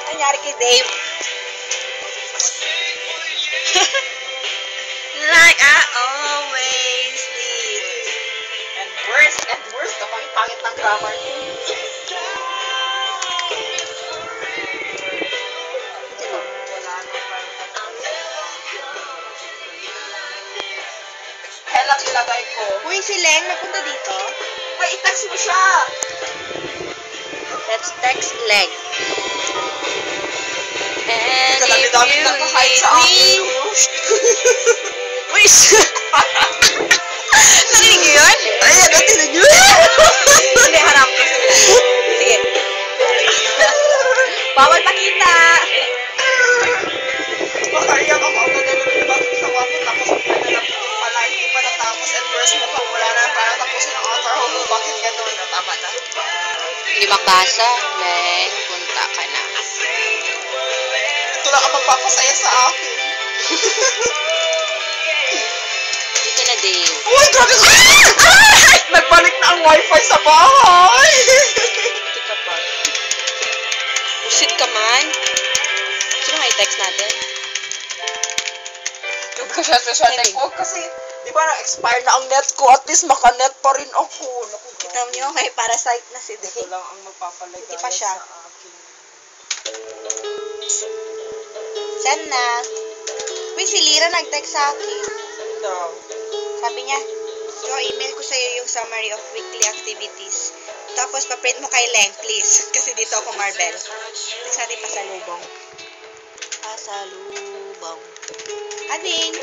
Nangyari kay Dave. Like I always did. And worse, kapangit-pangit ng grammar ko. Wala na parang Helang ilagay ko. Uy, si Leng, napunta dito. Ay, i-text mo siya! Let's text Leng. And Ito if dami you nakahide sa need akin. me... Uy, narinig niyo yun? Ayan, natinig yun! Hindi, harap ko sila. Sige. Bawal pakita. Baka iyak ako agad na nabibasok sa kwarto tapos pala hindi pa natapos and worse mo pa wala na para tapusin ang author home. Bakit ganun? Tama na. Hindi makbasa. Leng, punta ka na. Ito lang ang magpapasaya sa akin. Dito na, Dave. Uy, grabe! Nagbalik na ang wifi sa bahay! Dito ka pa. Busit ka man. Sino nga i-text natin? Yung kasyate-syate ko kasi di ba na-expire na ang net ko, at least maka-net pa rin ako. Kita niyo, may parasite na si Ito Dave. lang ang magpapaligaya Hindi pa siya. sa akin. Send na. Uy, si Lira nag-text sa akin. Daw. Sabi niya, email ko sa'yo yung summary of weekly activities. Tapos, pa-print mo kay Leng, please. Kasi dito ako Marvel. Text natin pasalubong. Pasalubong. Ading.